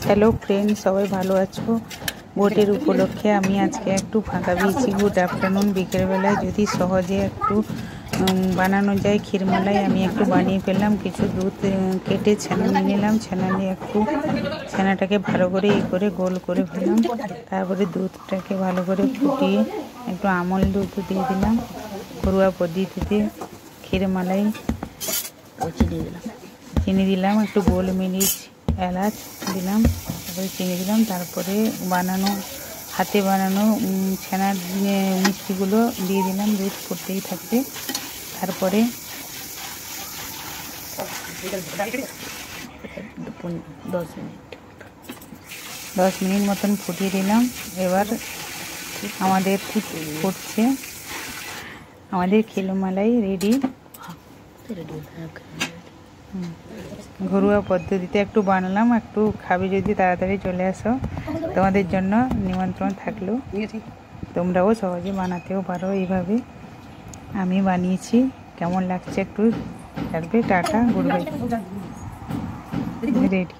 Hello friend, সবাই ভালো আছো? ভোটের উপলক্ষে আমি আজকে একটু ফাঁকা পেয়েছি। Good afternoon. বিকেলবেলায় যদি সহজে একটু বানানো যায় ক্ষীরমালাই, আমি একটু বানিয়ে ফেললাম। কিছু দুধ কেটে ছানা নিয়ে নিলাম। ছানা নিয়ে একটু ছানাটাকে ভালো করে গোল করে ফেললাম। তারপরে দুধটাকে ভালো করে ফুটিয়ে একটু আমল দুধ দিয়ে দিলাম। ঘরোয়া পদ্ধতিতে ক্ষীরমালাই চিনি দিলাম, একটু গোলমরিচ এলাচ দিলাম, তারপরে চিনি দিলাম। তারপরে হাতে বানানো ছানার মিষ্টিগুলো দিয়ে দিলাম। দুধ ফুটতেই থাকবে। তারপরে 10 মিনিট মতন ফুটিয়ে দিলাম। এবার আমাদের ফুটছে, আমাদের ক্ষীরমালাই রেডি। ঘরোয়া পদ্ধতিতে একটু বানালাম, একটু খাবে যদি তাড়াতাড়ি চলে আসো। তোমাদের জন্য নিমন্ত্রণ থাকলো। তোমরাও সহজে বানাতেও পারো এইভাবে। আমি বানিয়েছি, কেমন লাগছে একটু জানবে। Tata, good bye. রেডি।